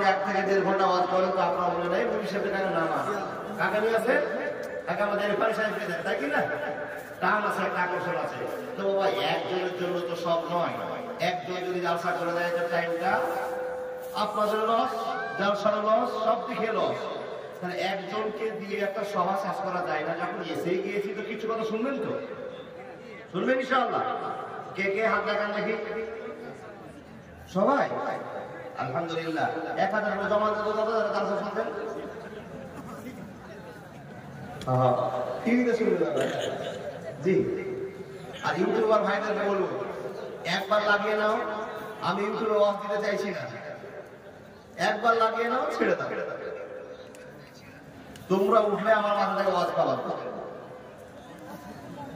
1 থেকে 1.5 ঘন্টা ওয়াজ করেন তো আপনারা বলে নাই ভবিষ্যতে কাকে নাম আছে কাকে নিয়ে আছে কাকে আমাদের এরফান সাহেবকে দেন তাই কি না টান আছে একটা আকর্ষণ আছে তো বাবা একজনের জন্য তো সব নয় একজন যদি জালসা করে দেয় তো টাইমটা আপনাদের লস জালসার লস সব দিকে লস তাহলে একজনকে দিয়ে একটা সভা শেষ করা যায় না যখন এসেই গিয়েছি তো কিছু কথা শুনবেন তো শুনবেন ইনশাআল্লাহ কে কে হাত দেখান দেখি সবাই আলহামদুলিল্লাহ 1000 জমা দিতে দাদা জালসা শুনবেন টিভিতে শুনবেন দাদা জি আর ইউটিউবার ভাইদেরকে বলবো একবার লাগিয়ে নাও আমি ইউটিউবে ওয়াজ দিতে চাইছি না একবার লাগিয়ে নাও ছেড়ে দাও তোমরা উঠলে আমার মাথা থেকে ওয়াজ পাবা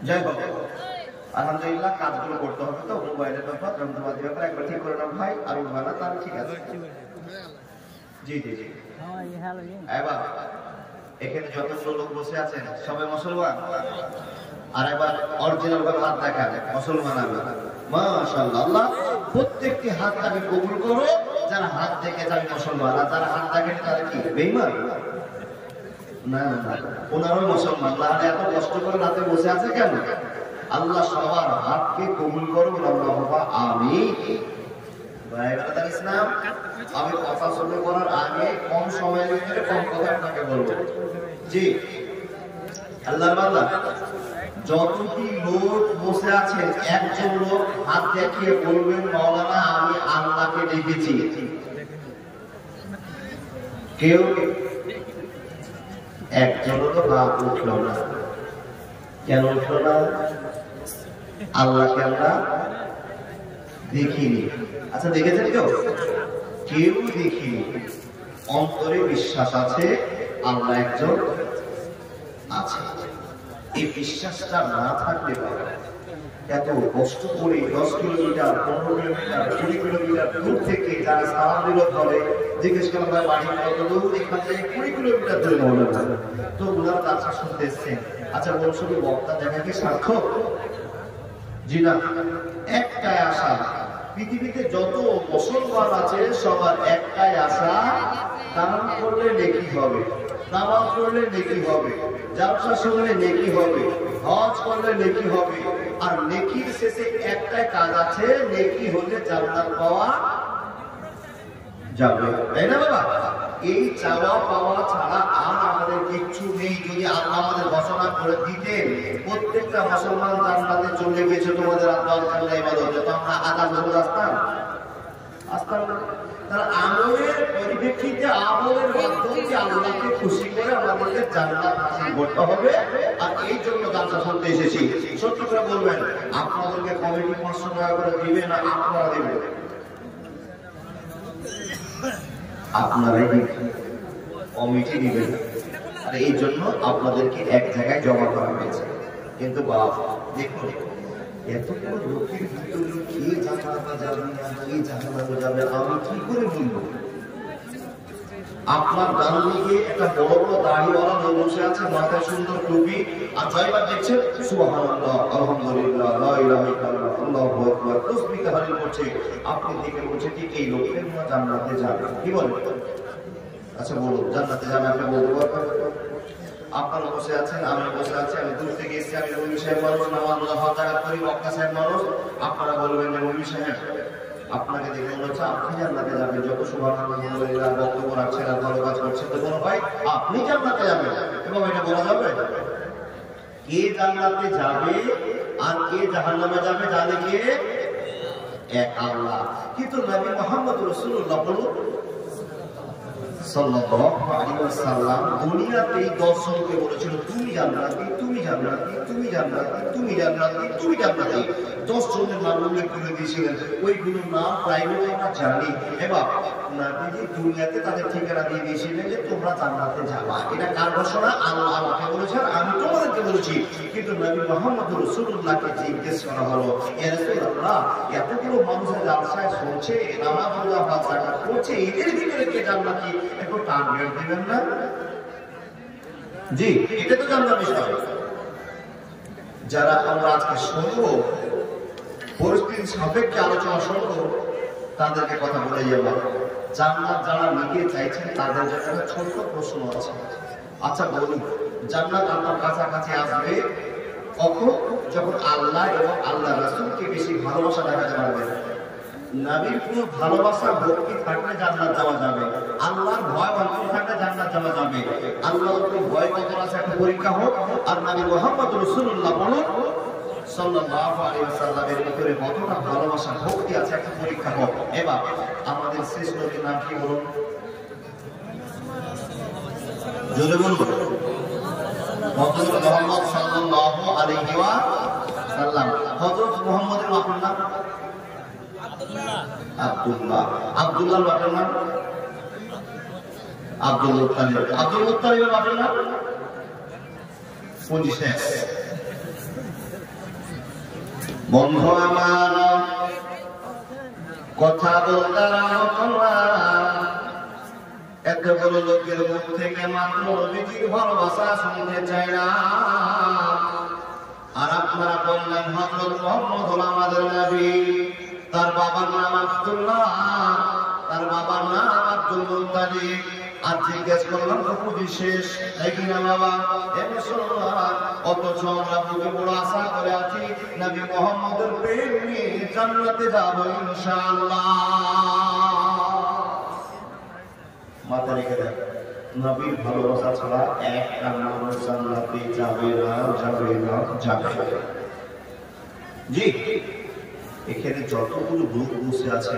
যাই হোক আলহামদুলিল্লাহ কাজগুলো করতে হবে তো মোবাইলের ব্যাপার যন্ত্রপাতি ব্যাপার একবার ঠিক করে নাও ভাই আর উঠবা না তাহলে ঠিক আছে জি জি জি এবার এখানে যতগুলো লোক বসে আছেন সবাই মুসলমান আর এবার অরিজিনাল ভাবে হাত দেখা মুসলমান মাশাআল্লাহ আল্লাহ প্রত্যেকটি হাতটাকে কবুল করো যারা হাত দেখে যাবে মুসলমান আর যারা হাত দেখে তারা কি বেঈমান না না ওনারও মুসলমান আল্লাহ এত কষ্ট করে রাতে বসে আছে কেন আল্লাহ সবার হাতকে কবুল করো আল্লাহুম্মা আমিন ভাই ব্রাদার ইসলাম আমি কথা শুরু করার আগে কম সময়ের ভিতরে কম কথা আপনাকে বলবো জি আল্লাহর বান্দা যতটি লোক বসে আছেন একজন লোক হাত দেখিয়ে বলবেন মাওলানা আমি আল্লাহকে ডেকেছি কেউ একজনও হাত উঠলো না কেন উঠলো না আল্লাহকে আমরা দেখিনি আচ্ছা দেখেছেন কেউ কেউ দেখিনি অন্তরে বিশ্বাস আছে আল্লাহ একজন আছে এই বিশ্বাসটা না থাকলে এত কষ্ট করে 10 কিলোমিটার 15 কিলোমিটার 20 কিলোমিটার দূর থেকে যারা সালাম দিল ধরে জিজ্ঞেস করলাম ভাই বাড়ি কত দূর এখান থেকে 20 কিলোমিটার দূরে মনে হয় তো ওনারা দাসা শুনতে এসছেন আচ্ছা বল শুধু বক্তা দেখা কি সার্থক জি না একটাই আশা পৃথিবীতে যত মুসলমান আছে সবার একটাই আশা দান করলে নেকি হবে নামাজ পড়লে নেকি হবে জালসা শুনলে নেকি হবে হজ করলে নেকি হবে আর নেকির শেষে একটাই কাজ আছে নেকি হলে জান্নাত পাওয়া যাবে তাই না বাবা এই চাওয়া পাওয়া ছাড়া আর আমাদের কিচ্ছু নেই যদি আল্লাহ আমাদের ঘোষণা করে দিতেন প্রত্যেকটা মুসলমান জান্নাতে চলে গেছে তোমাদের আল্লাহর কাছে ইবাদত তো আমরা আদা বলে আসতাম না তাহলে আমলের পরিপ্রেক্ষিতে আমলের মাধ্যমে আল্লাহকে খুশি করে আমাদেরকে জান্নাত হাসিল করতে হবে আর এই জন্য জালসা শুনতে এসেছি সত্যি করে বলবেন আপনাদেরকে কমিটি 500 টাকা করে দিবে না আপনারা দিবেন আপনারাই কমিটি দিবেন আর এই জন্য আপনাদেরকে এক জায়গায় জমা করা হয়েছে কিন্তু বাবা দেখুন এতগুলো লোকের ভিতরে কে জান্নাতে যাবে না কে জাহান্নামে যাবে আমি কি করে বলবো আপনার ডান দিকে একটা বড় বড় দাড়িওয়ালা লোক বসে আছে মাথায় সুন্দর টুপি আর জয়বার দেখছেন সুবহানাল্লাহ আলহামদুলিল্লাহ লা ইলাহা ইল্লাল্লাহ আল্লাহু আকবার তাসবিহ তাহলিল করছে আপনি দেখে বলছেন যে এই লোকের না জান্নাতে যাবে কি বলেন আচ্ছা বলুন জান্নাতে যাবে আপনি বলতে পারবেন আপনারা বসে আছেন আমি বসে আছি আমি দূর থেকে এসেছি আমি মুফতি সাহেব মানুষ নামাজ জাকাত করি বক্তা সাহেব মানুষ আপনারা বলবেন যে মুফতি সাহেব আপনাকে দেখে মনে হচ্ছে আপনি জান্নাতে যাবেন যত সুবহানাল্লাহ বক্তব্য রাখছেন আর ভালো কাজ করছেন তো বলো ভাই আপনি জান্নাতে যাবেন এবং এটা বলা যাবে কে জান্নাতে যাবে আর কে জাহান্নামে যাবে জানে কে এক আল্লাহ কিন্তু নবী মুহাম্মদ রাসূলুল্লাহ সাল্লাল্লাহু আলাইহি ওয়াসাল্লাম দুনিয়াতে 10 জনকে বলেছিল তুমি জান্নাতি তুমি জান্নাতি তুমি জান্নাতি তুমি জান্নাতি তুমি জান্নাতি 10 জনের নাম উল্লেখ করে দিয়েছিলেন ওইগুলোর নাম প্রাইভেটে আমরা জানি এবার নবীজি দুনিয়াতে তাদের ঠিকানা দিয়ে দিয়েছিলেন যে তোমরা জান্নাতে যাবা এটা কার ঘোষণা আল্লাহ আমাকে বলেছেন আমি তোমাদেরকে বলেছি কিন্তু নবী মুহাম্মদ রাসূলুল্লাহকে জিজ্ঞেস করা হলো ইয়া রাসূলুল্লাহ এতগুলো মানুষের জালসায় শুনছে নামাজ রোজা হজ যাকাত করছে এদের ভিতরে কে জান্নাতি একটু টার্গেট দিবেন না জি এটা তো জানার বিষয় যারা আমরা আজকে শুনবো পরিস্থিতি সাপেক্ষে আলোচনা শুনবো তাদেরকে কথা বলে যাবো জান্নাত যারা নিতে চাইছেন তাদের জন্য একটা ছোট্ট প্রশ্ন আছে। আচ্ছা বলুন, জান্নাত আপনার কাছাকাছি আসবে কখন? যখন আল্লাহ এবং আল্লাহ রাসূলকে বেশি ভালোবাসা দেখাতে পারবেন। নবীর কোন ভালোবাসা ভক্তি থাকলে জান্নাত যাওয়া যাবে, আল্লাহর ভয় অন্তর থাকলে জান্নাত যাওয়া যাবে। আল্লাহর ভয় কত আছে একটা পরীক্ষা হোক, আর নবী মুহাম্মদ রাসূলুল্লাহ বলুন সাল্লাল্লাহু আলাইহি ওয়াসাল্লামের ভিতরে কতটা ভালোবাসা ভক্তি আছে একটা পরীক্ষা হোক। এবার আমাদের শ্রেষ্ঠ নবীর নাম কি বলুন? জোরে বলুন। হযরত মুহাম্মদ সাল্লাল্লাহু আলাইহি ওয়াসাল্লাম। হযরত মুহাম্মদের বাবার নাম আব্দুল্লাহ। আব্দুল্লাহর বাবার নাম আব্দুল মুত্তালিব। আব্দুল মুত্তালিবের বাবার নাম পঞ্জিশেষ। বন্ধু আমার কথা বলতে এত বড় লোকের মুখ থেকে মাত্র নবীজির ভালোবাসা শুনতে চাই না। আর আপনারা বললেন হযরত মুহাম্মদ হলো আমাদের নবী, তার বাবার নাম আব্দুল্লাহ, তার বাবার নাম আব্দুল মুত্তালিব। আর জিজ্ঞেস করলাম তো পুঁজি শেষ, তাই কিনা বাবা? অথচ আমরা বুকে বড় আশা করে আছি নবী মুহাম্মদের প্রেম নিয়ে জান্নাতে যাব ইনশাআল্লাহ। মাথা রেখে দেন, নবীর ভালোবাসা ছাড়া একটা মানুষ জান্নাতে যাবে না, যাবে না, যাবে না। জি, এখানে যতগুলো লোক বসে আছে,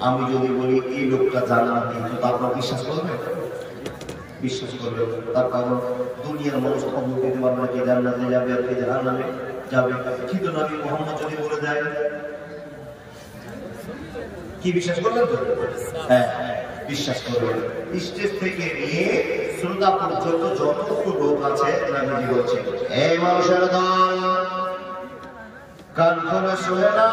আমি যদি বলি এই লোকটা জান্নাতি, তো আপনারা বিশ্বাস করবেন? বিশ্বাস করবেন। তার কারণ দুনিয়ার মানুষ খবর দিতে পারবে না কে জান্নাতে যাবে আর কে জাহান্নামে যাবে। কিন্তু নবী মুহাম্মদ যদি বলে দেয়, কি বিশ্বাস করবেন তো? হ্যাঁ, বিশ্বাস করবেন। স্টেজ থেকে নিয়ে শ্রোতা পর্যন্ত যতটুকু লোক আছে নবীজি বলছেন, এই মানুষের দল কান খুলে শুনে না,